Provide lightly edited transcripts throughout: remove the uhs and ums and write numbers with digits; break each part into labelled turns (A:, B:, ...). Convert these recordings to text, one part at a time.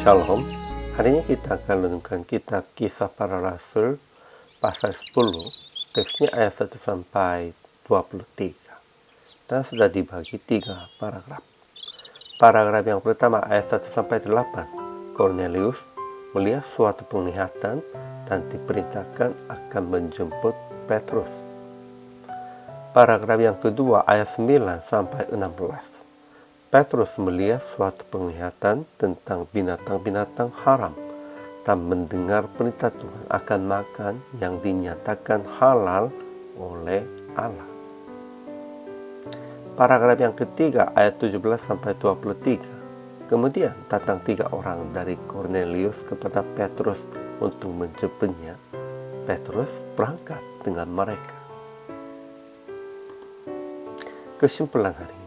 A: Shalom. Hari ini kita akan renungkan kitab Kisah Para Rasul pasal 10. Teksnya ayat 1 sampai 23. Dan sudah dibagi 3 paragraf. Paragraf yang pertama ayat 1 sampai 8. Cornelius melihat suatu penglihatan dan diperintahkan akan menjemput Petrus. Paragraf yang kedua ayat 9 sampai 16. Petrus melihat suatu penglihatan tentang binatang-binatang haram dan mendengar perintah Tuhan akan makan yang dinyatakan halal oleh Allah. Paragraf yang ketiga ayat 17 sampai 23. Kemudian datang 3 orang dari Cornelius kepada Petrus untuk menjemputnya. Petrus berangkat dengan mereka. Kesimpulan hari ini,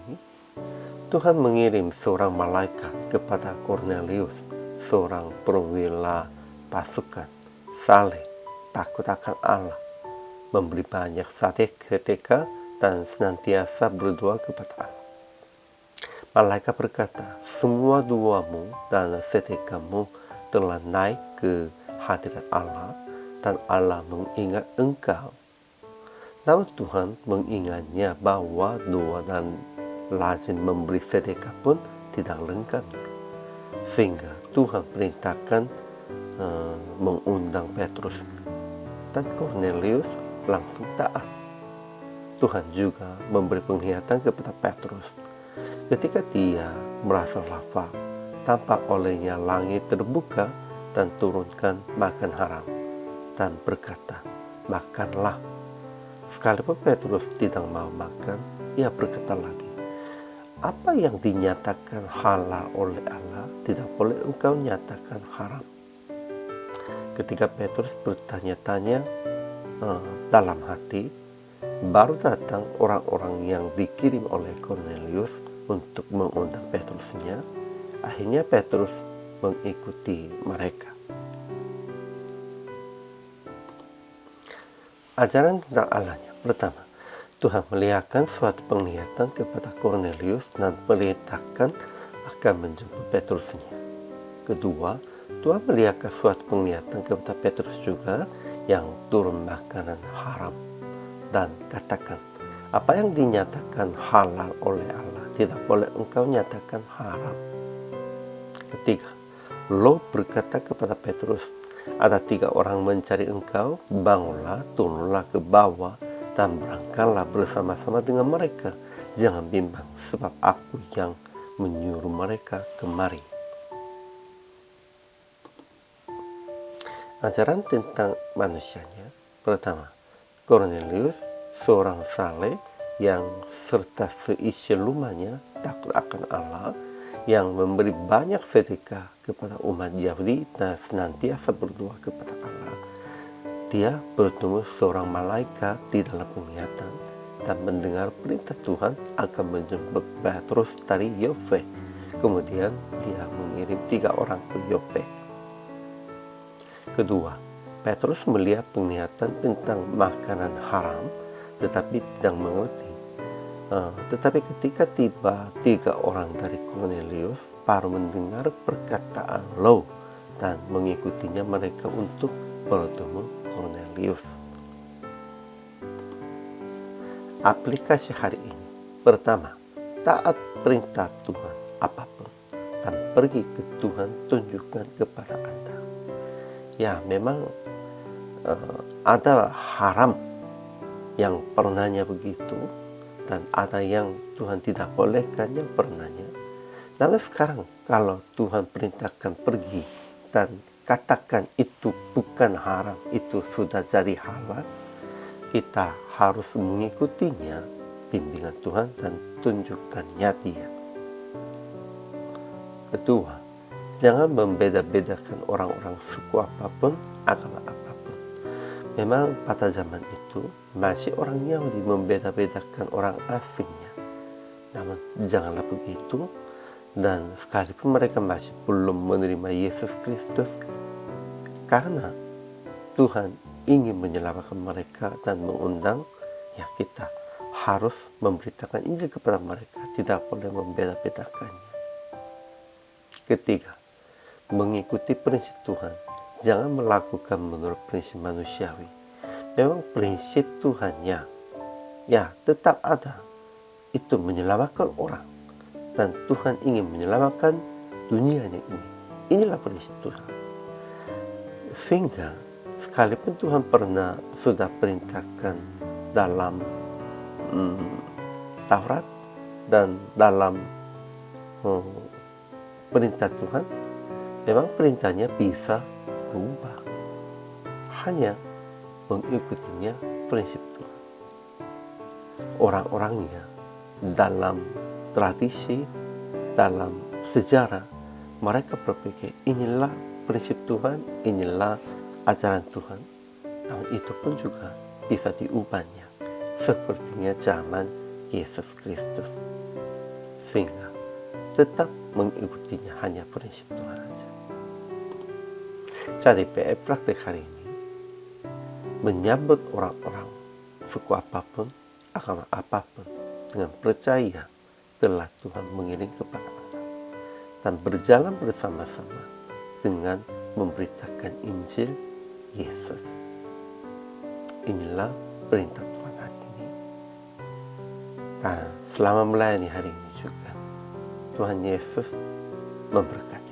A: Tuhan mengirim seorang malaikat kepada Cornelius, seorang perwira pasukan, saleh, takut akan Allah, memberi banyak sedekah dan senantiasa berdoa kepada Allah. Malaikat berkata, semua doamu dan sedekahmu telah naik ke hadirat Allah dan Allah mengingat engkau. Namun Tuhan mengingatnya bahwa doa dan lazim memberi sedekah pun tidak lengkap, sehingga Tuhan perintahkan mengundang Petrus, dan Cornelius langsung taat. Tuhan juga memberi penglihatan kepada Petrus ketika dia merasa lapar. Tampak olehnya langit terbuka dan turunkan makan haram, dan berkata, makanlah. Sekalipun Petrus tidak mau makan, ia berkata lagi, apa yang dinyatakan halal oleh Allah tidak boleh engkau nyatakan haram. Ketika Petrus bertanya-tanya dalam hati, baru datang orang-orang yang dikirim oleh Cornelius untuk mengundang Petrusnya. Akhirnya Petrus mengikuti mereka. Ajaran tentang Allahnya. Pertama, Tuhan melihatkan suatu penglihatan kepada Cornelius dan perintahkan akan menjemput Petrusnya. Kedua, Tuhan melihatkan suatu penglihatan kepada Petrus juga yang turun makanan haram dan katakan, apa yang dinyatakan halal oleh Allah tidak boleh engkau nyatakan haram. Ketiga, Lot berkata kepada Petrus, ada 3 orang mencari engkau, bangunlah, turunlah ke bawah dan berangkatlah bersama-sama dengan mereka. Jangan bimbang, sebab aku yang menyuruh mereka kemari. Ajaran tentang manusianya. Pertama, Cornelius, seorang saleh yang serta seisi rumahnya takut akan Allah, yang memberi banyak sedekah kepada umat Yahudi dan senantiasa berdoa kepada Allah. Dia bertemu seorang malaikat di dalam penglihatan dan mendengar perintah Tuhan akan menjemput Petrus dari Yope. Kemudian dia mengirim 3 orang ke Yope. Kedua, Petrus melihat penglihatan tentang makanan haram tetapi tidak mengerti. Tetapi ketika tiba 3 orang dari Cornelius, baru mendengar perkataan Lot dan mengikutinya mereka untuk bertemu Cornelius. Aplikasi hari ini. Pertama, taat perintah Tuhan apapun dan pergi ke Tuhan, tunjukkan kepada Anda. Ya, memang ada haram yang pernahnya begitu, dan ada yang Tuhan tidak bolehkan yang pernahnya. Namun sekarang kalau Tuhan perintahkan pergi dan katakan itu bukan haram, itu sudah jadi halal, kita harus mengikutinya, bimbingan Tuhan, dan tunjukkannya Dia. Kedua, jangan membeda-bedakan orang-orang suku apapun, agama apapun. Memang pada zaman itu masih orang Yahudi membeda-bedakan orang asingnya. Namun janganlah begitu, dan sekalipun mereka masih belum menerima Yesus Kristus, karena Tuhan ingin menyelamatkan mereka dan mengundang, ya kita harus memberitakan Injil kepada mereka, tidak boleh membeda-bedakannya. Ketiga, mengikuti prinsip Tuhan. Jangan melakukan menurut prinsip manusiawi. Memang prinsip Tuhannya, ya tetap ada. Itu menyelamatkan orang. Dan Tuhan ingin menyelamatkan dunianya ini. Inilah prinsip Tuhan. Sehingga sekalipun Tuhan sudah perintahkan dalam Taurat dan dalam perintah Tuhan, memang perintahnya bisa berubah. Hanya mengikutinya prinsip Tuhan. Orang-orangnya dalam tradisi, dalam sejarah, mereka berpikir inilah prinsip Tuhan, inilah ajaran Tuhan. Namun itu pun juga bisa diubahnya sepertinya zaman Yesus Kristus, sehingga tetap mengikutinya hanya prinsip Tuhan saja. Jadi PR praktek hari ini menyambut orang-orang suku apapun, agama apapun dengan percaya telah Tuhan mengirim kepada Anda dan berjalan bersama-sama dengan memberitakan Injil Yesus. Inilah perintah Tuhan hari ini. Dan selama melayani hari ini juga, Tuhan Yesus memberkati.